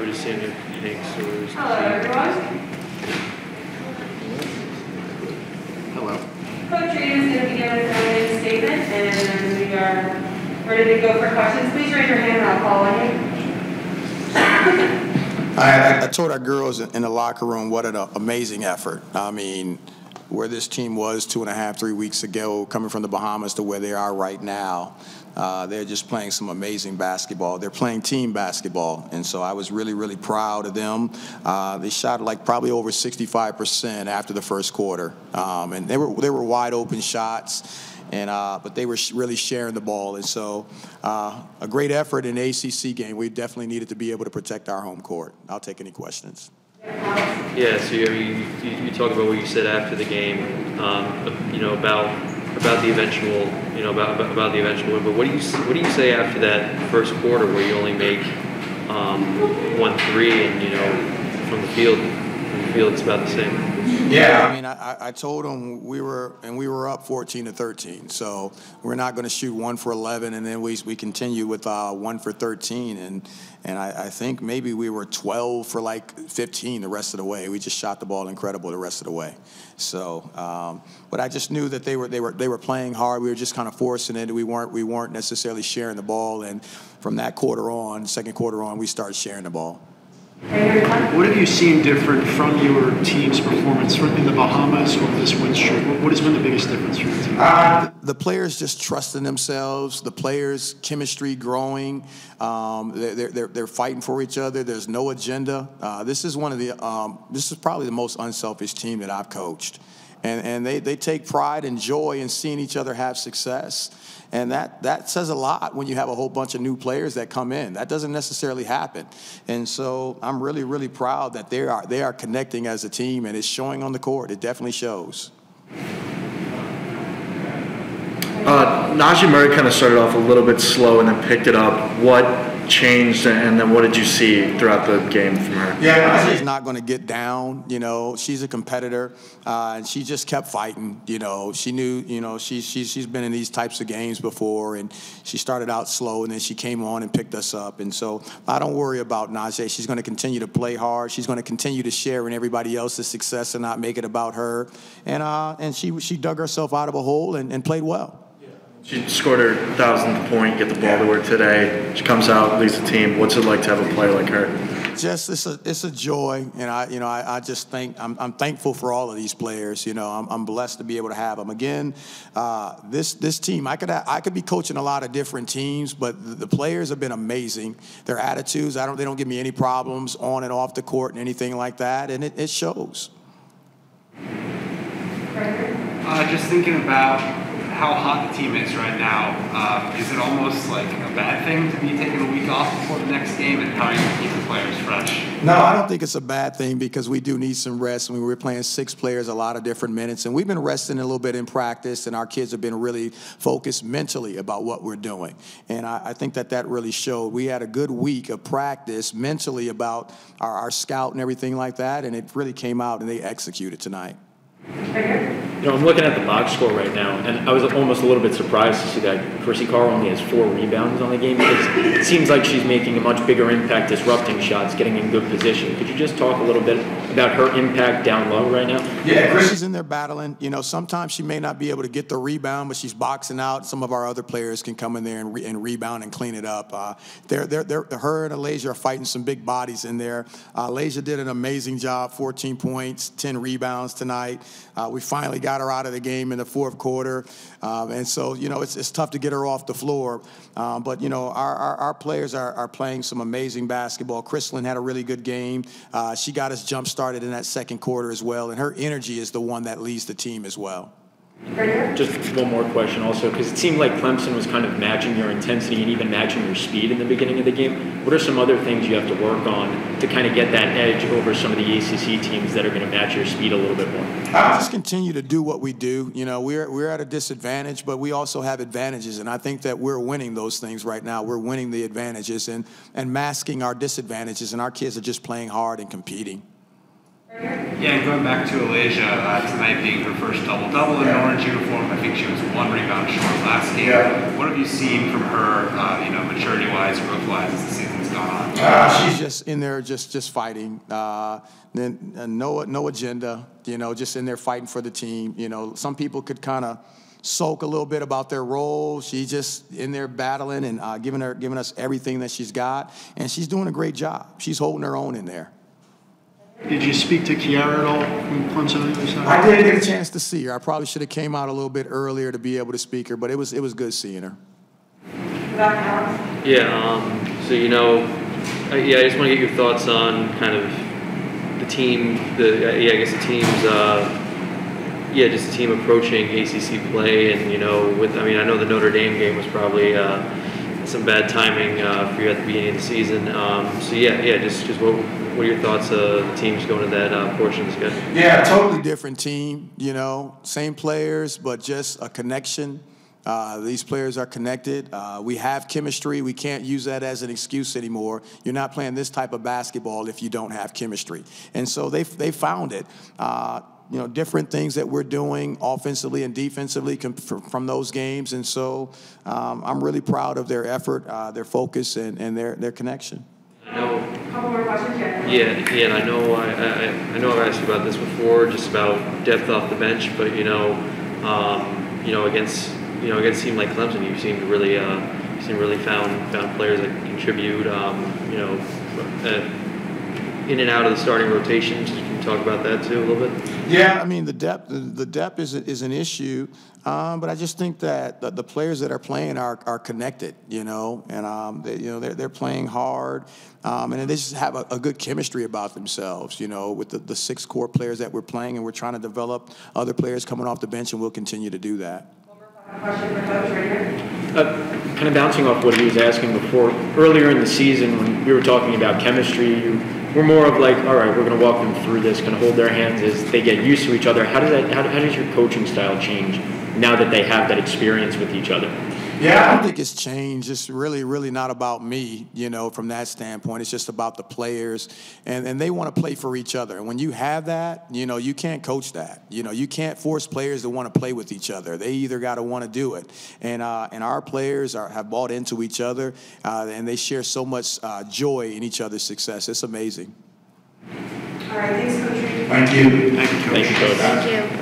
just seeing if Hanks or... Hello, everyone. Hello. Coach Read is going to begin with an opening statement, and we are ready to go for questions. Please raise your hand and I'll call on you. I told our girls in the locker room what an amazing effort. I mean, where this team was 2.5, 3 weeks ago, coming from the Bahamas to where they are right now, they're just playing some amazing basketball. They're playing team basketball, and so I was really, really proud of them. They shot like probably over 65% after the first quarter, and they were wide open shots. But they were really sharing the ball, and so a great effort in the ACC game. We definitely needed to be able to protect our home court. I'll take any questions. Yeah, so you talk about what you said after the game, about the eventual, about the eventual win. But what do you say after that first quarter where you only make 1 3 and from the field it's about the same? Yeah, I mean, I told them we were up 14-13, so we're not going to shoot 1 for 11, and then we continue with 1 for 13, and I think maybe we were 12 for like 15 the rest of the way. We just shot the ball incredible the rest of the way. So, but I just knew that they were playing hard. We were just kind of forcing it. We weren't necessarily sharing the ball, and from that quarter on, second quarter on, we started sharing the ball. What have you seen different from your team's performance in the Bahamas over this win streak? What has been the biggest difference for the team? The players just trusting themselves. The players' chemistry growing. They're fighting for each other. There's no agenda. This is probably the most unselfish team that I've coached. And they take pride and joy in seeing each other have success. And that says a lot when you have a whole bunch of new players that come in. That doesn't necessarily happen. And so I'm really, really proud that they are connecting as a team, and it's showing on the court. It definitely shows. Najee Murray kind of started off a little bit slow and then picked it up. What changed, and then what did you see throughout the game from her? Yeah, Najee's not going to get down. She's a competitor, and she just kept fighting. She knew, she's been in these types of games before, and she started out slow, and then she came on and picked us up. And so I don't worry about Najee. She's going to continue to play hard. She's going to continue to share in everybody else's success and not make it about her. And she dug herself out of a hole and played well. She scored her 1,000th point, get the ball to her today. She comes out, leads the team. What's it like to have a player like her? Just it's a joy, and I just think I'm thankful for all of these players. I'm blessed to be able to have them. Again, this team, I could be coaching a lot of different teams, but the players have been amazing. Their attitudes, they don't give me any problems on and off the court and anything like that, and it shows. Just thinking about how hot the team is right now, is it almost like a bad thing to be taking a week off before the next game, and how are you going to keep the players fresh? No, I don't think it's a bad thing because we do need some rest. I mean, we're playing 6 players a lot of different minutes, and we've been resting a little bit in practice, and our kids have been really focused mentally about what we're doing. And I think that really showed. We had a good week of practice mentally about our scout and everything like that, and it really came out, and they executed tonight. I'm looking at the box score right now, and I was almost a little bit surprised to see that Chrissy Carr only has 4 rebounds on the game, because it seems like she's making a much bigger impact disrupting shots, getting in good position. Could you just talk a little bit about her impact down low right now? Yeah, Chrissy's in there battling. Sometimes she may not be able to get the rebound, but she's boxing out. Some of our other players can come in there and rebound and clean it up. Her and Alasia are fighting some big bodies in there. Alasia did an amazing job, 14 points, 10 rebounds tonight. We finally got her out of the game in the fourth quarter. And so, it's tough to get her off the floor. But, our players are playing some amazing basketball. Chrislyn had a really good game. She got us jump-started in that second quarter as well. And her energy is the one that leads the team as well. Just one more question also, because it seemed like Clemson was kind of matching your intensity and even matching your speed in the beginning of the game. What are some other things you have to work on to kind of get that edge over some of the ACC teams that are going to match your speed a little bit more? Just continue to do what we do. We're at a disadvantage, but we also have advantages, and I think that we're winning those things right now. We're winning the advantages and masking our disadvantages, and our kids are just playing hard and competing. Yeah, and going back to Alasia, tonight being her first double-double in an orange uniform, I think she was 1 rebound short last game. Yeah. What have you seen from her, maturity-wise, growth-wise as the season's gone going on? She's just in there, just fighting. No agenda. Just in there fighting for the team. Some people could kind of sulk a little bit about their role. She's just in there battling and giving us everything that she's got, and she's doing a great job. She's holding her own in there. Did you speak to Kiara at all from Clemson on the other side? I didn't get a chance to see her. I probably should have came out a little bit earlier to be able to speak her, but it was good seeing her. Yeah. So I just want to get your thoughts on kind of the team. I guess the team's. Just the team approaching ACC play, and I know the Notre Dame game was probably some bad timing for you at the beginning of the season. Just what are your thoughts of the teams going to that portion of the schedule? Yeah, totally different team. Same players, but just a connection. These players are connected. We have chemistry. We can't use that as an excuse anymore. You're not playing this type of basketball if you don't have chemistry. And so they found it. Different things that we're doing offensively and defensively from those games. And so I'm really proud of their effort, their focus, and their connection. A couple more questions here. Yeah, and I know I've asked you about this before, just about depth off the bench, but against a team like Clemson, you seem to really found players that contribute, in and out of the starting rotations. Can you talk about that too a little bit? Yeah, the depth is an issue, but I just think that the players that are playing are connected, and they're playing hard, and they just have a good chemistry about themselves, with the 6 core players that we're playing, and we're trying to develop other players coming off the bench, and we'll continue to do that. Question for Coach Rader. Kind of bouncing off what he was asking before, earlier in the season when we were talking about chemistry, you were more of like, all right, we're going to walk them through this, going to hold their hands as they get used to each other. How does your coaching style change now that they have that experience with each other? Yeah, I don't think it's changed. It's really not about me, from that standpoint. It's just about the players, and they want to play for each other. And when you have that, you can't coach that. You can't force players to want to play with each other. They either got to want to do it. And our players have bought into each other, and they share so much joy in each other's success. It's amazing. All right, thanks, Coach Reed. Thank you. Thank you, Coach. Thank you, Coach. Thank you.